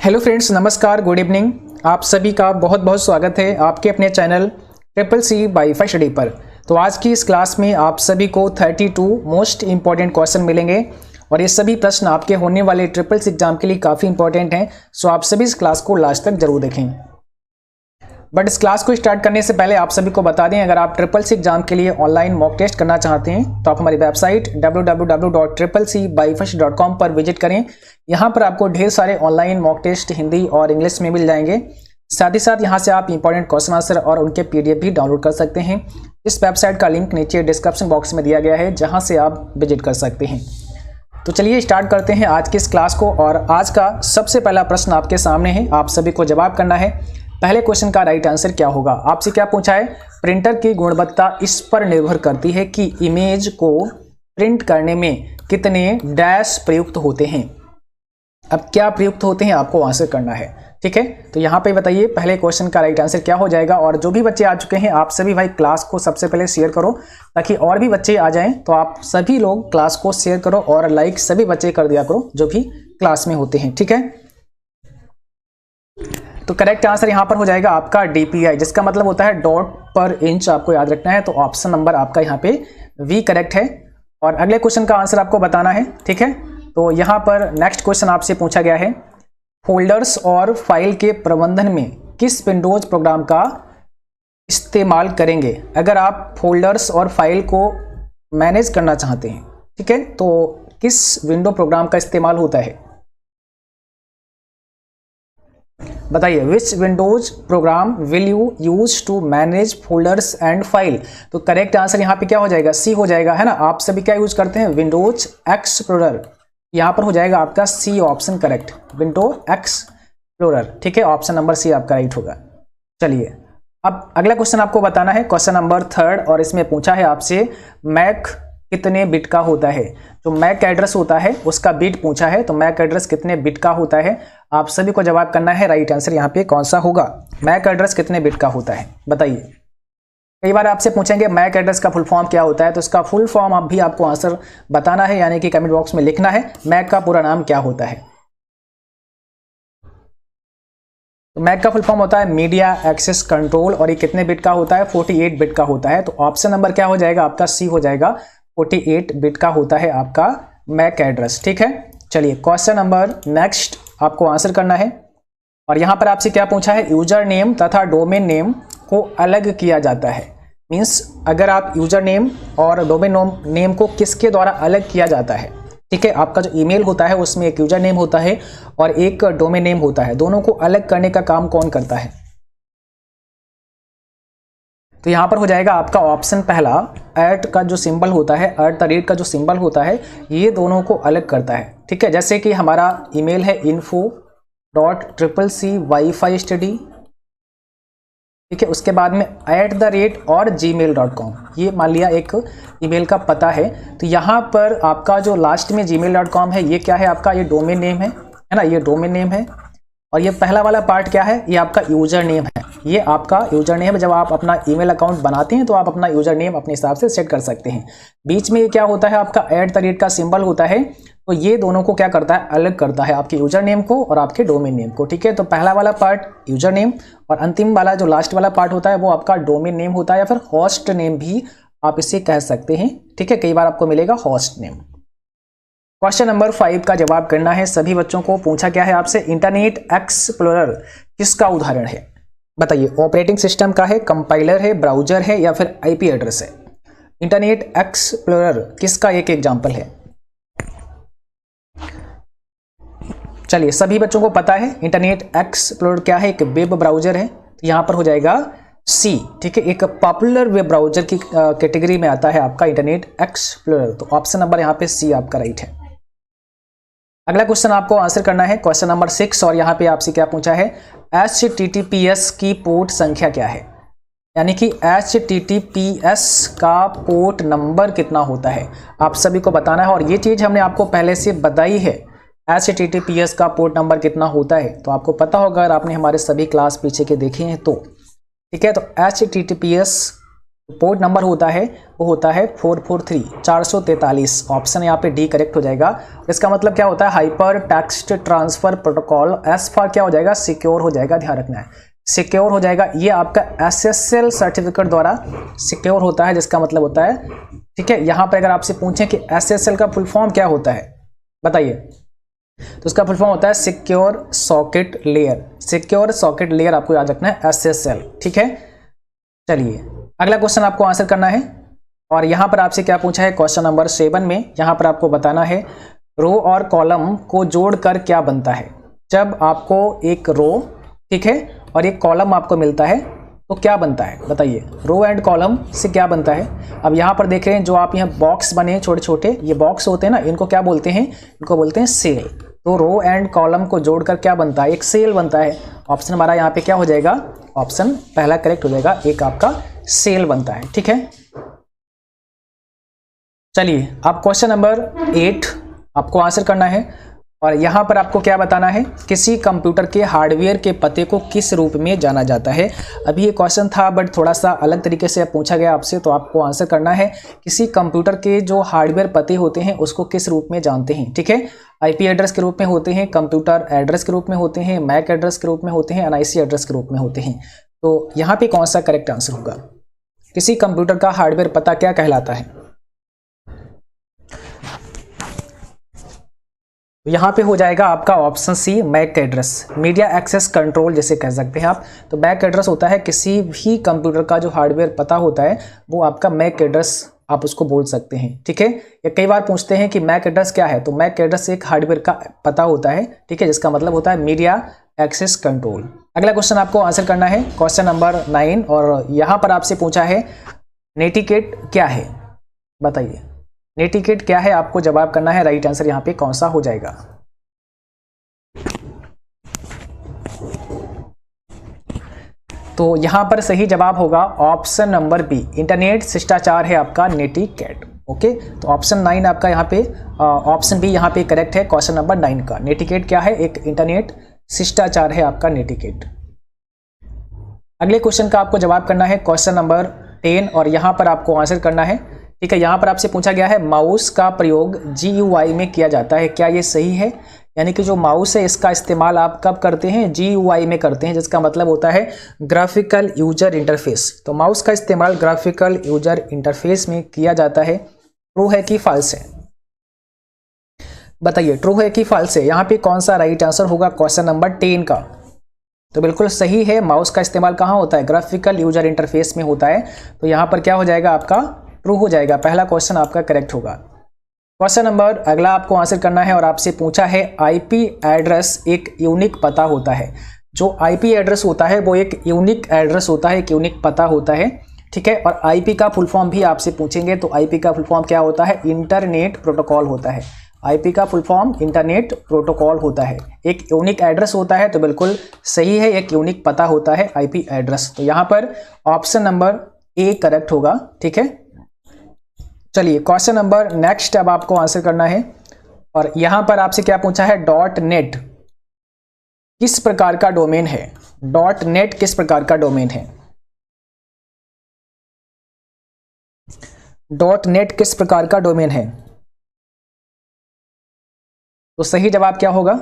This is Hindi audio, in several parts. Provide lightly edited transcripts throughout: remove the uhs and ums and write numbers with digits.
हेलो फ्रेंड्स, नमस्कार, गुड इवनिंग। आप सभी का बहुत बहुत स्वागत है आपके अपने channel triple C wifi study पर। तो आज की इस क्लास में आप सभी को 32 मोस्ट इंपॉर्टेंट क्वेश्चन मिलेंगे और ये सभी प्रश्न आपके होने वाले ट्रिपल सी एग्जाम के लिए काफ़ी इंपॉर्टेंट हैं। सो आप सभी इस क्लास को लास्ट तक जरूर देखें। बट इस क्लास को स्टार्ट करने से पहले आप सभी को बता दें, अगर आप ट्रिपल सी एग्जाम के लिए ऑनलाइन मॉक टेस्ट करना चाहते हैं तो आप हमारी वेबसाइट www.triplec-wifi.com पर विजिट करें। यहाँ पर आपको ढेर सारे ऑनलाइन मॉक टेस्ट हिंदी और इंग्लिश में मिल जाएंगे। साथ ही साथ यहाँ से आप इंपॉर्टेंट क्वेश्चन आंसर और उनके पीडीएफ भी डाउनलोड कर सकते हैं। इस वेबसाइट का लिंक नीचे डिस्क्रिप्शन बॉक्स में दिया गया है, जहाँ से आप विजिट कर सकते हैं। तो चलिए स्टार्ट करते हैं आज की इस क्लास को। और आज का सबसे पहला प्रश्न आपके सामने है, आप सभी को जवाब करना है। पहले क्वेश्चन का राइट आंसर क्या होगा? आपसे क्या पूछा है? प्रिंटर की गुणवत्ता इस पर निर्भर करती है कि इमेज को प्रिंट करने में कितने डैश प्रयुक्त होते हैं। अब क्या प्रयुक्त होते हैं आपको आंसर करना है, ठीक है। तो यहाँ पे बताइए पहले क्वेश्चन का राइट आंसर क्या हो जाएगा। और जो भी बच्चे आ चुके हैं आप सभी भाई क्लास को सबसे पहले शेयर करो ताकि और भी बच्चे आ जाएं। तो आप सभी लोग क्लास को शेयर करो और लाइक सभी बच्चे कर दिया करो जो भी क्लास में होते हैं, ठीक है। तो करेक्ट आंसर यहाँ पर हो जाएगा आपका डीपीआई, जिसका मतलब होता है डॉट पर इंच, आपको याद रखना है। तो ऑप्शन नंबर आपका यहाँ पे वी करेक्ट है। और अगले क्वेश्चन का आंसर आपको बताना है, ठीक है। तो यहाँ पर नेक्स्ट क्वेश्चन आपसे पूछा गया है, फोल्डर्स और फाइल के प्रबंधन में किस विंडोज प्रोग्राम का इस्तेमाल करेंगे? अगर आप फोल्डर्स और फाइल को मैनेज करना चाहते हैं, ठीक है, तो किस विंडो प्रोग्राम का इस्तेमाल होता है? बताइए, which Windows program will you use to manage folders and file? तो करेक्ट आंसर यहाँ पे क्या हो जाएगा? सी हो जाएगा, है ना। आप सभी क्या यूज करते हैं? Windows Explorer. यहाँ पर हो जाएगा आपका C option correct, window explorer, ठीक है। ऑप्शन नंबर सी आपका राइट होगा। चलिए अब अगला क्वेश्चन आपको बताना है, क्वेश्चन नंबर 3, और इसमें पूछा है आपसे मैक कितने बिट का होता है। जो मैक एड्रेस होता है उसका बिट पूछा है, तो मैक एड्रेस कितने बिट का होता है आप सभी को जवाब करना है। राइट आंसर यहाँ पे कौन सा होगा? मैक एड्रेस कितने बिट का होता है बताइए। कई बार आपसे पूछेंगे मैक एड्रेस का फुल फॉर्म क्या होता है, तो इसका फुल फॉर्म आप भी आपको आंसर बताना है, यानी कि कमेंट बॉक्स में लिखना है मैक का पूरा नाम क्या होता है। तो मैक का फुल फॉर्म होता है मीडिया एक्सेस कंट्रोल, और ये कितने बिट का होता है? 48 बिट का होता है। तो ऑप्शन नंबर क्या हो जाएगा आपका? सी हो जाएगा, 48 बिट का होता है आपका मैक एड्रेस, ठीक है। चलिए क्वेश्चन नंबर नेक्स्ट आपको आंसर करना है। और यहां पर आपसे क्या पूछा है? यूजर नेम तथा डोमेन नेम को अलग किया जाता है। मींस अगर आप यूजर नेम और डोमेन नेम को किसके द्वारा अलग किया जाता है, ठीक है। आपका जो ईमेल होता है उसमें एक यूजर नेम होता है और एक डोमेन नेम होता है, दोनों को अलग करने का काम कौन करता है? तो यहां पर हो जाएगा आपका ऑप्शन पहला, ऐट का जो सिंबल होता है, @ का जो सिंबल होता है, ये दोनों को अलग करता है, ठीक है। जैसे कि हमारा ईमेल है info.triplec-wifi-study, ठीक है। उसके बाद में @ और gmail.com, ये मान लिया एक ईमेल का पता है। तो यहाँ पर आपका जो लास्ट में gmail.com है, ये क्या है आपका? ये डोमेन नेम है ना, ये डोमेन नेम है। और ये पहला वाला पार्ट क्या है? ये आपका यूजर नेम है। ये आपका यूजर नेम है। जब आप अपना ईमेल अकाउंट बनाते हैं तो आप अपना यूजर नेम अपने हिसाब से सेट कर सकते हैं। बीच में ये क्या होता है आपका? @ का सिंबल होता है। तो ये दोनों को क्या करता है? अलग करता है, आपके यूजर नेम को और आपके डोमेन नेम को, ठीक है। तो पहला वाला पार्ट यूजर नेम और अंतिम वाला जो लास्ट वाला पार्ट होता है वो आपका डोमेन नेम होता है, या फिर होस्ट नेम भी आप इसे कह सकते हैं, ठीक है। कई बार आपको मिलेगा होस्ट नेम। क्वेश्चन नंबर 5 का जवाब करना है सभी बच्चों को। पूछा क्या है आपसे? इंटरनेट एक्सप्लोरर किसका उदाहरण है? बताइए, ऑपरेटिंग सिस्टम का है, कंपाइलर है, ब्राउजर है, या फिर आईपी एड्रेस है? इंटरनेट एक्सप्लोरर किसका एक एग्जांपल है? चलिए सभी बच्चों को पता है इंटरनेट एक्सप्लोरर क्या है? एक वेब ब्राउजर है। तो यहां पर हो जाएगा सी, ठीक है। एक पॉपुलर वेब ब्राउजर की कैटेगरी में आता है आपका इंटरनेट एक्सप्लोरर। तो ऑप्शन नंबर यहाँ पे सी आपका राइट है। अगला क्वेश्चन आपको आंसर करना है, क्वेश्चन नंबर 6, और यहाँ पे आपसे क्या पूछा है? HTTPS की पोर्ट संख्या क्या है? यानी कि HTTPS का पोर्ट नंबर कितना होता है आप सभी को बताना है। और ये चीज हमने आपको पहले से बताई है, HTTPS का पोर्ट नंबर कितना होता है, तो आपको पता होगा अगर आपने हमारे सभी क्लास पीछे के देखे हैं तो, ठीक है। तो HTTPS पोर्ट नंबर होता है वो होता है 443 443। ऑप्शन यहाँ पे डी करेक्ट हो जाएगा। इसका मतलब क्या होता है, hyper text transfer protocol. S for क्या हो जाएगा, सिक्योर हो जाएगा, ध्यान रखना है, सिक्योर हो जाएगा। ये आपका SSL सर्टिफिकेट द्वारा सिक्योर होता है, जिसका मतलब होता है, ठीक है। यहाँ पर अगर आपसे पूछें कि SSL का फुल फॉर्म क्या होता है बताइए, तो उसका फुल फॉर्म होता है secure socket layer. Secure socket layer आपको याद रखना है, SSL, ठीक है। चलिए अगला क्वेश्चन आपको आंसर करना है, और यहां पर आपसे क्या पूछा है, क्वेश्चन नंबर 7 में यहां पर आपको बताना है रो और कॉलम को जोड़कर क्या बनता है। जब आपको एक रो, ठीक है, और एक कॉलम आपको मिलता है तो क्या बनता है बताइए, रो एंड कॉलम से क्या बनता है। अब यहां पर देख रहे हैं जो आप यहाँ बॉक्स बने हैं छोटे छोटे, ये बॉक्स होते हैं ना, इनको क्या बोलते हैं, इनको बोलते हैं सेल। तो रो एंड कॉलम को जोड़कर क्या बनता है, एक सेल बनता है। ऑप्शन हमारा यहाँ पे क्या हो जाएगा, ऑप्शन पहला करेक्ट हो जाएगा, एक आपका सेल बनता है, ठीक है। चलिए अब क्वेश्चन नंबर 8 आपको आंसर करना है, और यहां पर आपको क्या बताना है, किसी कंप्यूटर के हार्डवेयर के पते को किस रूप में जाना जाता है। अभी ये क्वेश्चन था बट थोड़ा सा अलग तरीके से पूछा गया आपसे, तो आपको आंसर करना है किसी कंप्यूटर के जो हार्डवेयर पते होते हैं उसको किस रूप में जानते हैं, ठीक है। IP एड्रेस के रूप में होते हैं, कंप्यूटर एड्रेस के रूप में होते हैं, मैक एड्रेस के रूप में होते हैं, NIC एड्रेस के रूप में होते हैं। तो यहाँ पे कौन सा करेक्ट आंसर होगा, किसी कंप्यूटर का हार्डवेयर पता क्या कहलाता है। यहाँ पे हो जाएगा आपका option C, MAC address, media access control जिसे कह सकते हैं आप। तो मैक एड्रेस होता है किसी भी कंप्यूटर का जो हार्डवेयर पता होता है वो आपका मैक एड्रेस आप उसको बोल सकते हैं, ठीक है। ये कई बार पूछते हैं कि मैक एड्रेस क्या है, तो मैक एड्रेस एक हार्डवेयर का पता होता है, ठीक है, जिसका मतलब होता है मीडिया एक्सेस कंट्रोल। अगला क्वेश्चन आपको आंसर करना है, क्वेश्चन नंबर 9, और यहाँ पर आपसे पूछा है नेटिकेट क्या है बताइए, नेटिकेट क्या है, आपको जवाब करना है। राइट आंसर यहाँ पे कौन सा हो जाएगा, तो यहां पर सही जवाब होगा ऑप्शन नंबर बी, इंटरनेट शिष्टाचार है आपका नेटिकेट। ओके, तो ऑप्शन 9 आपका यहाँ पे, ऑप्शन बी यहाँ पे करेक्ट है क्वेश्चन नंबर 9 का। नेटिकेट क्या है, एक इंटरनेट शिष्टाचार है आपका नेटिकेट। अगले क्वेश्चन का आपको जवाब करना है क्वेश्चन नंबर 10, और यहां पर आपको आंसर करना है, ठीक है। यहां पर आपसे पूछा गया है माउस का प्रयोग GUI में किया जाता है, क्या ये सही है। यानी कि जो माउस है इसका इस्तेमाल आप कब करते हैं, GUI में करते हैं, जिसका मतलब होता है ग्राफिकल यूजर इंटरफेस। तो माउस का इस्तेमाल ग्राफिकल यूजर इंटरफेस में किया जाता है। ट्रू है कि फॉल्स है बताइए, ट्रू है कि फॉल्स है। यहाँ पे कौन सा राइट आंसर होगा क्वेश्चन नंबर 10 का, तो बिल्कुल सही है। माउस का इस्तेमाल कहाँ होता है, ग्राफिकल यूजर इंटरफेस में होता है। तो यहाँ पर क्या हो जाएगा आपका, ट्रू हो जाएगा, पहला क्वेश्चन आपका करेक्ट होगा। क्वेश्चन नंबर अगला आपको आंसर करना है, और आपसे पूछा है IP एड्रेस एक यूनिक पता होता है। जो IP एड्रेस होता है वो एक यूनिक एड्रेस होता है, एक यूनिक पता होता है, ठीक है। और IP का फुल फॉर्म भी आपसे पूछेंगे, तो IP का फुल फॉर्म क्या होता है, इंटरनेट प्रोटोकॉल होता है। IP का फुल फॉर्म इंटरनेट प्रोटोकॉल होता है, एक यूनिक एड्रेस होता है। तो बिल्कुल सही है, एक यूनिक पता होता है IP एड्रेस। तो यहाँ पर ऑप्शन नंबर ए करेक्ट होगा, ठीक है। चलिए क्वेश्चन नंबर नेक्स्ट अब आपको आंसर करना है, और यहां पर आपसे क्या पूछा है, .NET किस प्रकार का डोमेन है। .NET किस प्रकार का डोमेन है, .NET किस प्रकार का डोमेन है। तो सही जवाब क्या होगा,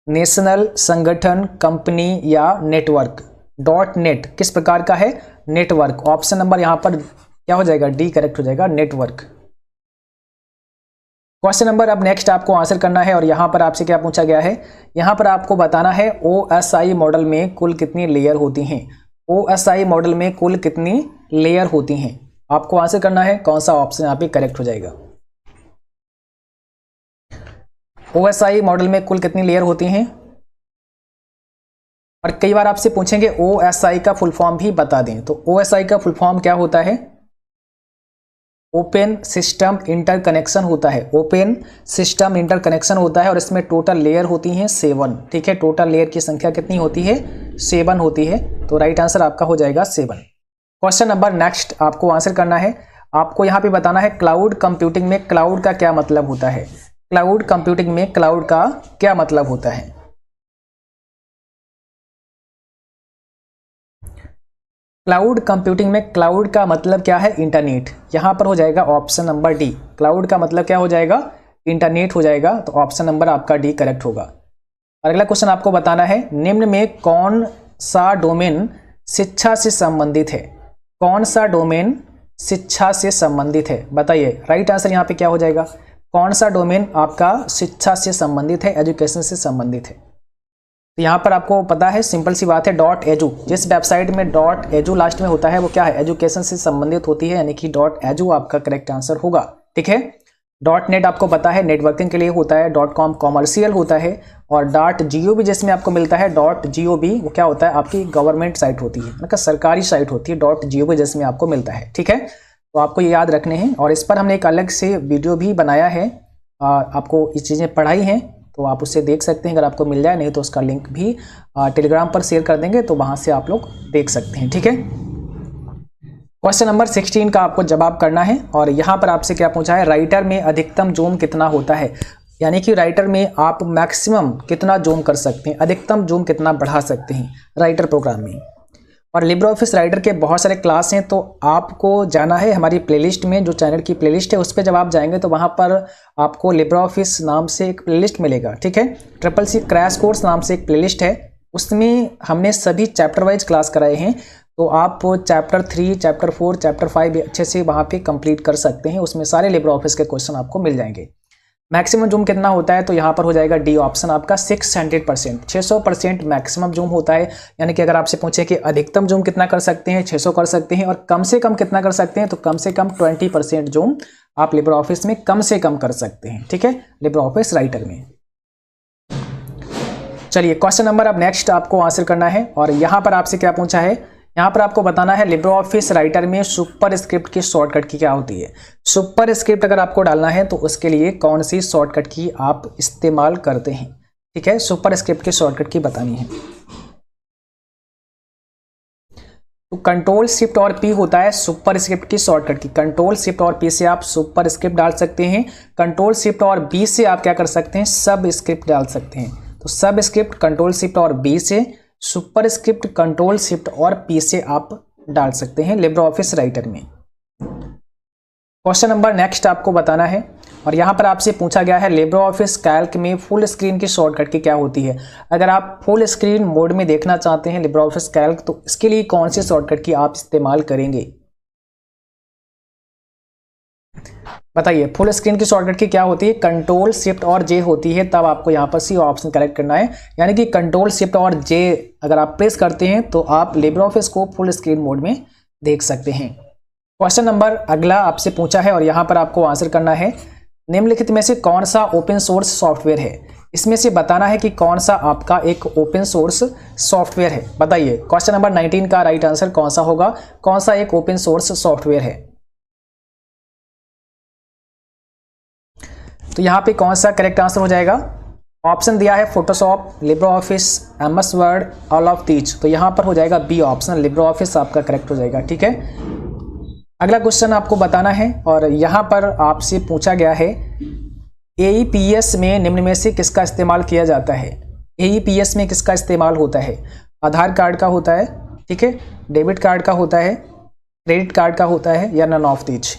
नेशनल, संगठन, कंपनी या नेटवर्क। .NET किस प्रकार का है, नेटवर्क। ऑप्शन नंबर यहां पर क्या हो जाएगा, डी करेक्ट हो जाएगा, नेटवर्क। क्वेश्चन नंबर अब नेक्स्ट आपको आंसर करना है, और यहां पर आपसे क्या पूछा गया है, यहां पर आपको बताना है OSI मॉडल में कुल कितनी लेयर होती हैं। OSI मॉडल में कुल कितनी लेयर होती हैं, आपको आंसर करना है, कौन सा ऑप्शन यहाँ पे करेक्ट हो जाएगा। OSI मॉडल में कुल कितनी लेयर होती हैं, और कई बार आपसे पूछेंगे OSI का फुल फॉर्म भी बता दें। तो OSI का फुल फॉर्म क्या होता है, ओपन सिस्टम इंटरकनेक्शन होता है, ओपन सिस्टम इंटरकनेक्शन होता है, और इसमें टोटल लेयर होती हैं 7, ठीक है। टोटल लेयर की संख्या कितनी होती है, 7 होती है। तो राइट आंसर आपका हो जाएगा 7। क्वेश्चन नंबर नेक्स्ट आपको आंसर करना है, आपको यहाँ पे बताना है क्लाउड कंप्यूटिंग में क्लाउड का क्या मतलब होता है। क्लाउड कंप्यूटिंग में क्लाउड का क्या मतलब होता है। क्लाउड कंप्यूटिंग में क्लाउड का मतलब क्या है? इंटरनेट। यहाँ पर हो जाएगा ऑप्शन नंबर डी। क्लाउड का मतलब क्या हो जाएगा? इंटरनेट हो जाएगा, तो ऑप्शन नंबर आपका डी करेक्ट होगा। अगला क्वेश्चन आपको बताना है, निम्न में कौन सा डोमेन शिक्षा से संबंधित है? कौन सा डोमेन शिक्षा से संबंधित है? बताइए। राइट आंसर यहाँ पे क्या हो जाएगा? कौन सा डोमेन आपका शिक्षा से संबंधित है, एजुकेशन से संबंधित है? तो यहाँ पर आपको पता है, सिंपल सी बात है, डॉट एजू। जिस वेबसाइट में डॉट एजू लास्ट में होता है वो क्या है? एजुकेशन से संबंधित होती है, यानी कि डॉट एजू आपका करेक्ट आंसर होगा। ठीक है। डॉट नेट आपको पता है नेटवर्किंग के लिए होता है, डॉट कॉम कॉमर्शियल होता है, और डॉट जीओवी जिसमें आपको मिलता है, डॉट जीओवी वो क्या होता है? आपकी गवर्नमेंट साइट होती है, मतलब सरकारी साइट होती है, डॉट जीओवी जिसमें आपको मिलता है। ठीक है, तो आपको ये याद रखने हैं, और इस पर हमने एक अलग से वीडियो भी बनाया है, आपको ये चीज़ें पढ़ाई हैं, तो आप उसे देख सकते हैं अगर आपको मिल जाए, नहीं तो उसका लिंक भी टेलीग्राम पर शेयर कर देंगे, तो वहाँ से आप लोग देख सकते हैं। ठीक है। क्वेश्चन नंबर 16 का आपको जवाब करना है, और यहाँ पर आपसे क्या पूछा है? राइटर में अधिकतम जूम कितना होता है? यानी कि राइटर में आप मैक्सिमम कितना जूम कर सकते हैं, अधिकतम जूम कितना बढ़ा सकते हैं राइटर प्रोग्राम में। और लिब्रे ऑफिस राइटर के बहुत सारे क्लास हैं, तो आपको जाना है हमारी प्लेलिस्ट में, जो चैनल की प्लेलिस्ट है उस पर जब आप जाएंगे तो वहाँ पर आपको लिब्रे ऑफिस नाम से एक प्लेलिस्ट मिलेगा। ठीक है। CCC क्रैश कोर्स नाम से एक प्लेलिस्ट है, उसमें हमने सभी चैप्टर वाइज क्लास कराए हैं, तो आप चैप्टर 3, चैप्टर 4, चैप्टर 5 अच्छे से वहाँ पे कंप्लीट कर सकते हैं। उसमें सारे लिब्रे ऑफिस के क्वेश्चन आपको मिल जाएंगे। मैक्सिमम जूम कितना होता है? तो यहाँ पर हो जाएगा डी ऑप्शन आपका 600%, 600% मैक्सिमम जूम होता है। यानी कि अगर आपसे पूछे कि अधिकतम जूम कितना कर सकते हैं, 600 कर सकते हैं, और कम से कम कितना कर सकते हैं, तो कम से कम 20% जूम आप लिब्रे ऑफिस में कम से कम कर सकते हैं। ठीक है, लिब्रे ऑफिस राइटर में। चलिए क्वेश्चन नंबर अब नेक्स्ट आपको आंसर करना है, और यहाँ पर आपसे क्या पूछा है? यहाँ पर आपको बताना है लिब्रे ऑफिस राइटर में सुपर स्क्रिप्ट की शॉर्टकट की क्या होती है। सुपर स्क्रिप्ट अगर आपको डालना है तो उसके लिए कौन सी शॉर्टकट की आप इस्तेमाल करते हैं? ठीक है, सुपर स्क्रिप्ट की शॉर्टकट की बतानी है। तो कंट्रोल शिफ्ट और पी होता है सुपर स्क्रिप्ट की शॉर्टकट की। कंट्रोल शिफ्ट और पी से आप सुपर स्क्रिप्ट डाल सकते हैं। कंट्रोल शिफ्ट और बी से आप क्या कर सकते हैं? सब स्क्रिप्ट डाल सकते हैं। तो सब स्क्रिप्ट कंट्रोल शिफ्ट और बी से, सुपर स्क्रिप्ट कंट्रोल शिफ्ट और पी से आप डाल सकते हैं लिब्रे ऑफिस राइटर में। क्वेश्चन नंबर नेक्स्ट आपको बताना है, और यहाँ पर आपसे पूछा गया है लिब्रे ऑफिस कैल्क में फुल स्क्रीन की शॉर्टकट की क्या होती है। अगर आप फुल स्क्रीन मोड में देखना चाहते हैं लिब्रे ऑफिस कैल्क, तो इसके लिए कौन सी शॉर्टकट की आप इस्तेमाल करेंगे? बताइए। फुल स्क्रीन की शॉर्टकट की क्या होती है? कंट्रोल शिफ्ट और जे होती है, तब आपको यहाँ पर सी ऑप्शन करेक्ट करना है। यानी कि कंट्रोल शिफ्ट और जे अगर आप प्रेस करते हैं तो आप लिब्रे ऑफिस को फुल स्क्रीन मोड में देख सकते हैं। क्वेश्चन नंबर अगला आपसे पूछा है, और यहाँ पर आपको आंसर करना है, निम्नलिखित में से कौन सा ओपन सोर्स सॉफ्टवेयर है? इसमें से बताना है कि कौन सा आपका एक ओपन सोर्स सॉफ्टवेयर है। बताइए। क्वेश्चन नंबर 19 का राइट आंसर कौन सा होगा? कौन सा एक ओपन सोर्स सॉफ्टवेयर है? तो यहाँ पे कौन सा करेक्ट आंसर हो जाएगा? ऑप्शन दिया है Photoshop, Libre office, MS word, all of these. तो यहाँ पर हो जाएगा बी ऑप्शन, लिब्रे ऑफिस आपका करेक्ट हो जाएगा। ठीक है। अगला क्वेश्चन आपको बताना है, और यहाँ पर आपसे पूछा गया है AEPS में निम्न में से किसका इस्तेमाल किया जाता है? AEPS में किसका इस्तेमाल होता है? आधार कार्ड का होता है, ठीक है, डेबिट कार्ड का होता है, क्रेडिट कार्ड का होता है, या नन ऑफ दीज।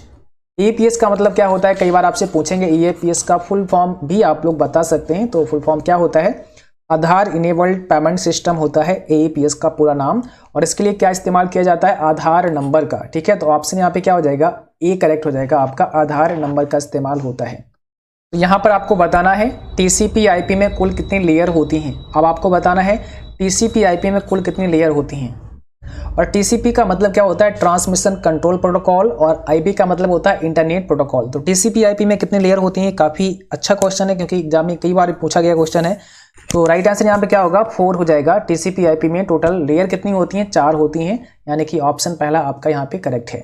AEPS का मतलब क्या होता है? कई बार आपसे पूछेंगे। AEPS का फुल फॉर्म भी आप लोग बता सकते हैं। तो फुल फॉर्म क्या होता है? आधार इनेबल्ड पेमेंट सिस्टम होता है AEPS का पूरा नाम, और इसके लिए क्या इस्तेमाल किया जाता है? आधार नंबर का। ठीक है, तो ऑप्शन यहाँ पे क्या हो जाएगा? ए करेक्ट हो जाएगा आपका, आधार नंबर का इस्तेमाल होता है। तो यहाँ पर आपको बताना है TCP/IP में कुल कितनी लेयर होती हैं। अब आपको बताना है TCP/IP में कुल कितनी लेयर होती हैं। और TCP का मतलब क्या होता है? ट्रांसमिशन कंट्रोल प्रोटोकॉल, और IP का मतलब होता है इंटरनेट प्रोटोकॉल। तो TCP/IP में कितनी लेयर होती हैं? काफ़ी अच्छा क्वेश्चन है, क्योंकि एग्जाम में कई बार पूछा गया क्वेश्चन है। तो राइट आंसर यहाँ पे क्या होगा? 4 हो जाएगा। TCP/IP में टोटल लेयर कितनी होती हैं? 4 होती हैं, यानी कि ऑप्शन पहला आपका यहाँ पे करेक्ट है।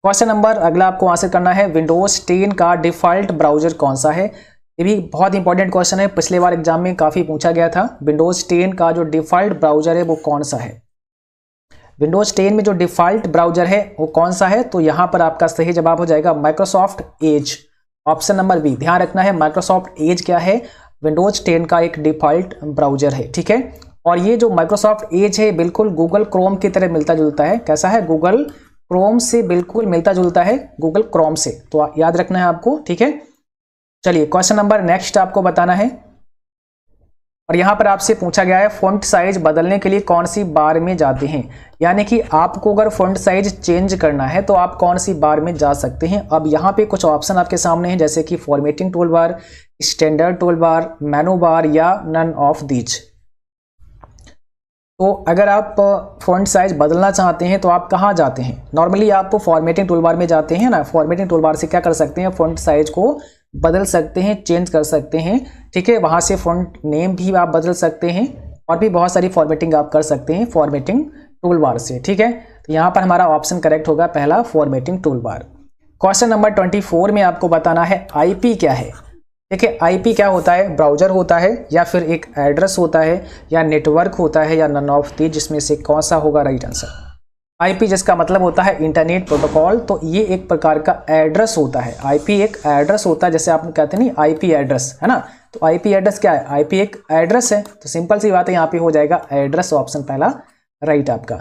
क्वेश्चन नंबर अगला आपको आंसर करना है, विंडोज 10 का डिफॉल्ट ब्राउजर कौन सा है? ये भी बहुत इंपॉर्टेंट क्वेश्चन है, पिछले बार एग्जाम में काफ़ी पूछा गया था। विंडोज 10 का जो डिफॉल्ट ब्राउजर है वो कौन सा है? विंडोज 10 में जो डिफॉल्ट ब्राउजर है वो कौन सा है? तो यहाँ पर आपका सही जवाब हो जाएगा Microsoft Edge, option number B. ध्यान रखना है, माइक्रोसॉफ्ट एज क्या है? विंडोज 10 का एक डिफॉल्ट ब्राउजर है। ठीक है। और ये जो माइक्रोसॉफ्ट एज है बिल्कुल गूगल क्रोम की तरह मिलता जुलता है। कैसा है? गूगल क्रोम से बिल्कुल मिलता जुलता है, गूगल क्रोम से, तो याद रखना है आपको, ठीक है। चलिए क्वेश्चन नंबर नेक्स्ट आपको बताना है, और यहां पर आपसे पूछा गया है फॉन्ट साइज बदलने के लिए कौन सी बार में जाते हैं। यानी कि आपको अगर फॉन्ट साइज चेंज करना है तो आप कौन सी बार में जा सकते हैं। अब यहाँ पे कुछ ऑप्शन आपके सामने हैं, जैसे कि formatting tool bar, standard tool bar, मेनू बार या नन ऑफ दीज। तो अगर आप फॉन्ट साइज बदलना चाहते हैं तो आप कहाँ जाते हैं? नॉर्मली आप फॉर्मेटिंग टूल बार में जाते हैं ना। फॉर्मेटिंग टूल बार से क्या कर सकते हैं? फॉन्ट साइज को बदल सकते हैं, चेंज कर सकते हैं, ठीक है। वहाँ से फॉन्ट नेम भी आप बदल सकते हैं और भी बहुत सारी फॉर्मेटिंग आप कर सकते हैं फॉर्मेटिंग टूल बार से, ठीक है। तो यहाँ पर हमारा ऑप्शन करेक्ट होगा पहला, formatting tool bar. Question number 24 में आपको बताना है आईपी क्या है। देखिए आईपी क्या होता है? ब्राउजर होता है या फिर एक एड्रेस होता है या नेटवर्क होता है या नन ऑफ दीज, जिसमें से कौन सा होगा राइट आंसर? आईपी जिसका मतलब होता है इंटरनेट प्रोटोकॉल, तो ये एक प्रकार का एड्रेस होता है। आईपी एक एड्रेस होता है, जैसे आप कहते हैं नहीं आईपी एड्रेस, है ना। तो आईपी एड्रेस क्या है? आईपी एक एड्रेस है। तो सिंपल सी बात है, यहाँ पे हो जाएगा एड्रेस, ऑप्शन पहला राइट आपका।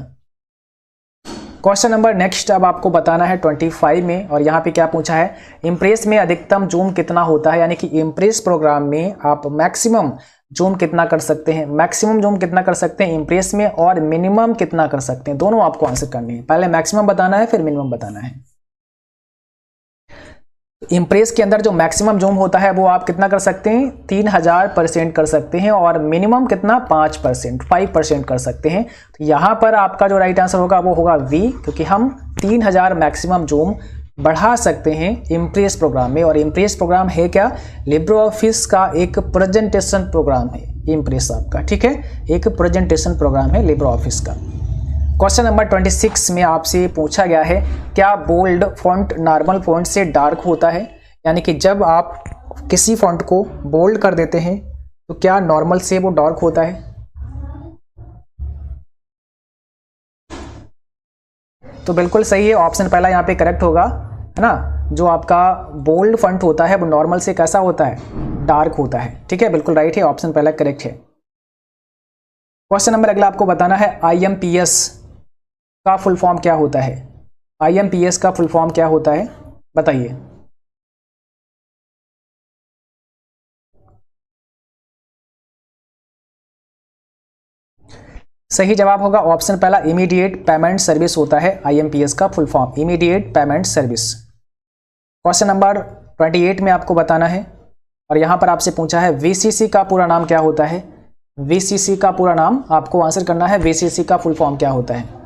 क्वेश्चन नंबर नेक्स्ट अब आपको बताना है 25 में, और यहाँ पे क्या पूछा है? इम्प्रेस में अधिकतम जूम कितना होता है। यानी कि इम्प्रेस प्रोग्राम में आप मैक्सिमम जूम कितना कर सकते हैं, मैक्सिमम जूम कितना कर सकते हैं इम्प्रेस में, और मिनिमम कितना कर सकते हैं, दोनों आपको आंसर करनी है। पहले मैक्सिमम बताना है, फिर मिनिमम बताना है। इम्प्रेस के अंदर जो मैक्सिमम जूम होता है वो आप कितना कर सकते हैं? 3000% कर सकते हैं, और मिनिमम कितना? 5% कर सकते हैं। तो यहाँ पर आपका जो राइट आंसर होगा वो होगा वी, क्योंकि हम 3000 मैक्सिमम जूम बढ़ा सकते हैं इम्प्रेस प्रोग्राम में। और इम्प्रेस प्रोग्राम है क्या? लिब्रे ऑफिस का एक प्रेजेंटेशन प्रोग्राम है इम्प्रेस आपका, ठीक है। एक प्रेजेंटेशन प्रोग्राम है लिब्रे ऑफिस का। क्वेश्चन नंबर 26 में आपसे पूछा गया है क्या बोल्ड फॉन्ट नॉर्मल फॉन्ट से डार्क होता है। यानी कि जब आप किसी फॉन्ट को बोल्ड कर देते हैं तो क्या नॉर्मल से वो डार्क होता है? तो बिल्कुल सही है, ऑप्शन पहला यहाँ पे करेक्ट होगा, है ना। जो आपका बोल्ड फॉन्ट होता है वो नॉर्मल से कैसा होता है? डार्क होता है, ठीक है, बिल्कुल राइट है, ऑप्शन पहला करेक्ट है। क्वेश्चन नंबर अगला आपको बताना है IMPS का फुल फॉर्म क्या होता है। IMPS का फुल फॉर्म क्या होता है, बताइए। सही जवाब होगा ऑप्शन पहला, इमीडिएट पेमेंट सर्विस होता है IMPS का full form, immediate payment service. Question number 28 में आपको बताना है, और यहां पर आपसे पूछा है VCC का पूरा नाम क्या होता है। VCC का पूरा नाम आपको आंसर करना है, VCC का फुल फॉर्म क्या होता है।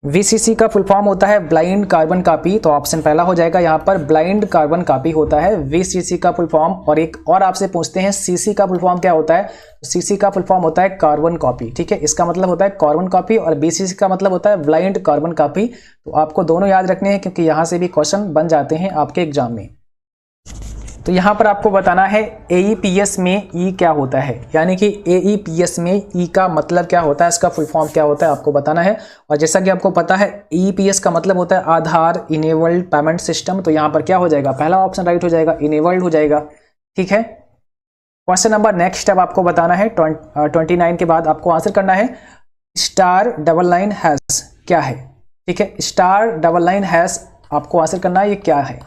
VCC का फुल फॉर्म होता है ब्लाइंड कार्बन कॉपी, तो ऑप्शन पहला हो जाएगा यहाँ पर, ब्लाइंड कार्बन कॉपी होता है VCC का फुल फॉर्म। और एक और आपसे पूछते हैं CC का फुल फॉर्म क्या होता है। CC का फुल फॉर्म होता है कार्बन कॉपी, ठीक है, इसका मतलब होता है कार्बन कॉपी, और BCC का मतलब होता है ब्लाइंड कार्बन कॉपी। तो आपको दोनों याद रखने हैं, क्योंकि यहाँ से भी क्वेश्चन बन जाते हैं आपके एग्जाम में। तो यहाँ पर आपको बताना है AEPS में E क्या होता है। यानी कि AEPS में E का मतलब क्या होता है, इसका फुल फॉर्म क्या होता है आपको बताना है। और जैसा कि आपको पता है AEPS का मतलब होता है आधार इनेबल्ड पेमेंट सिस्टम, तो यहाँ पर क्या हो जाएगा, पहला ऑप्शन राइट हो जाएगा, इनेबल्ड हो जाएगा, ठीक है। क्वेश्चन नंबर नेक्स्ट अब आपको बताना है 29 के बाद आपको आंसर करना है *999# क्या है, ठीक है। *999# आपको आंसर करना है ये क्या है।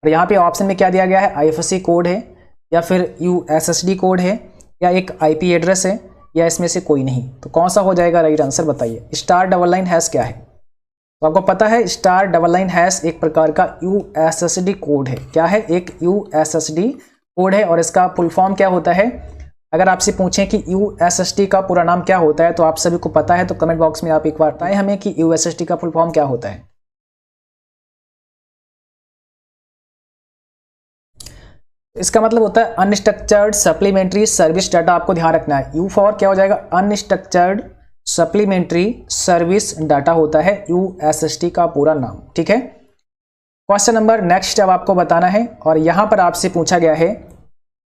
और यहाँ पे ऑप्शन में क्या दिया गया है, IFSC कोड है, या फिर USSD कोड है, या एक IP एड्रेस है, या इसमें से कोई नहीं। तो कौन सा हो जाएगा राइट आंसर, बताइए। *999# क्या है? तो आपको पता है *999# एक प्रकार का USSD कोड है। क्या है? एक USSD कोड है, और इसका फुल फॉर्म क्या होता है। अगर आपसे पूछें कि USSD का पूरा नाम क्या होता है, तो आप सभी को पता है, तो कमेंट बॉक्स में आप एक बार बताएं हमें कि USSD का फुल फॉर्म क्या होता है। इसका मतलब होता है अनस्ट्रक्चर्ड सप्लीमेंट्री सर्विस डाटा। आपको ध्यान रखना है, U फॉर क्या हो जाएगा, अनस्ट्रक्चर्ड सप्लीमेंट्री सर्विस डाटा होता है USSD का पूरा नाम, ठीक है। क्वेश्चन नंबर नेक्स्ट अब आपको बताना है, और यहां पर आपसे पूछा गया है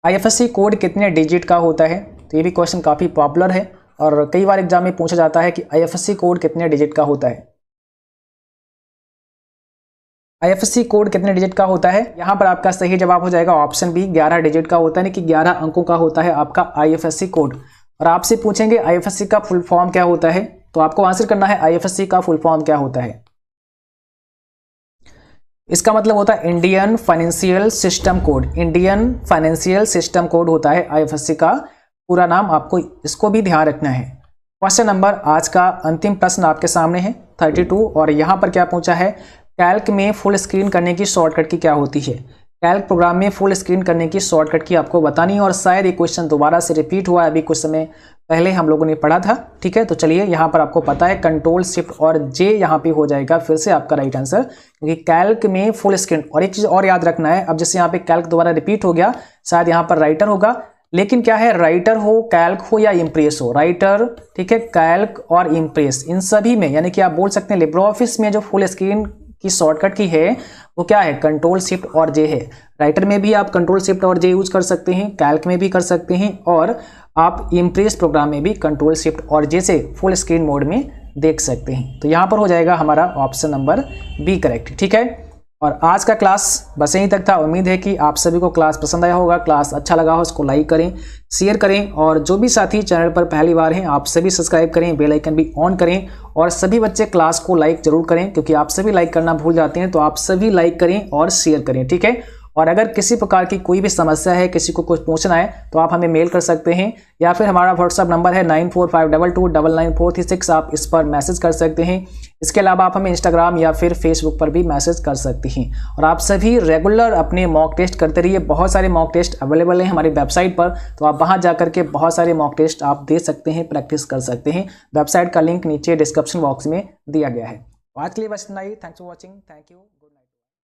IFSC कोड कितने डिजिट का होता है। तो ये भी क्वेश्चन काफी पॉपुलर है, और कई बार एग्जाम में पूछा जाता है कि IFSC कोड कितने डिजिट का होता है। IFSC कोड कितने डिजिट का होता है? यहाँ पर आपका सही जवाब हो जाएगा ऑप्शन बी, 11 डिजिट का होता है, यानी कि 11 अंकों का होता है आपका IFSC कोड। और आपसे पूछेंगे IFSC का फुल फॉर्म क्या होता है, तो आपको आंसर करना है IFSC का फुल फॉर्म क्या होता है। इसका मतलब होता है Indian financial system code. Indian financial system code होता है IFSC का पूरा नाम, आपको इसको भी ध्यान रखना है। क्वेश्चन नंबर, आज का अंतिम प्रश्न आपके सामने है 32, और यहाँ पर क्या पूछा है, कैल्क में फुल स्क्रीन करने की शॉर्टकट की क्या होती है। कैल्क प्रोग्राम में फुल स्क्रीन करने की शॉर्टकट की आपको बतानी है, और शायद ये क्वेश्चन दोबारा से रिपीट हुआ है, अभी कुछ समय पहले हम लोगों ने पढ़ा था। ठीक है, तो चलिए यहाँ पर आपको पता है कंट्रोल शिफ्ट और जे यहाँ पे हो जाएगा फिर से आपका राइट आंसर, क्योंकि कैल्क में फुल स्क्रीन। और एक चीज़ और याद रखना है, अब जैसे यहाँ पे कैल्क दोबारा रिपीट हो गया, शायद यहाँ पर राइटर होगा, लेकिन क्या है, राइटर हो, कैल्क हो या इम्प्रेस हो, राइटर, ठीक है, कैल्क और इम्प्रेस, इन सभी में, यानी कि आप बोल सकते हैं लिब्रे ऑफिस में जो फुल स्क्रीन की शॉर्टकट की है वो क्या है, कंट्रोल शिफ्ट और जे है। राइटर में भी आप कंट्रोल शिफ्ट और जे यूज कर सकते हैं, कैल्क में भी कर सकते हैं, और आप इम्प्रेस प्रोग्राम में भी कंट्रोल शिफ्ट और जे से फुल स्क्रीन मोड में देख सकते हैं। तो यहाँ पर हो जाएगा हमारा ऑप्शन नंबर बी करेक्ट। ठीक है, और आज का क्लास बस यहीं तक था। उम्मीद है कि आप सभी को क्लास पसंद आया होगा, क्लास अच्छा लगा हो, उसको लाइक करें, शेयर करें, और जो भी साथी चैनल पर पहली बार हैं आप सभी सब्सक्राइब करें, बेल आइकन भी ऑन करें, और सभी बच्चे क्लास को लाइक जरूर करें, क्योंकि आप सभी लाइक करना भूल जाते हैं। तो आप सभी लाइक करें और शेयर करें। ठीक है, और अगर किसी प्रकार की कोई भी समस्या है, किसी को कुछ पूछना है, तो आप हमें मेल कर सकते हैं, या फिर हमारा व्हाट्सअप नंबर है 9452299436, आप इस पर मैसेज कर सकते हैं। इसके अलावा आप हमें इंस्टाग्राम या फिर फेसबुक पर भी मैसेज कर सकते हैं। और आप सभी रेगुलर अपने मॉक टेस्ट करते रहिए, बहुत सारे मॉक टेस्ट अवेलेबल हैं हमारी वेबसाइट पर, तो आप वहां जाकर के बहुत सारे मॉक टेस्ट आप दे सकते हैं, प्रैक्टिस कर सकते हैं। वेबसाइट का लिंक नीचे डिस्क्रिप्शन बॉक्स में दिया गया है। आज के लिए बस इतना ही। Thanks for watching, thank you.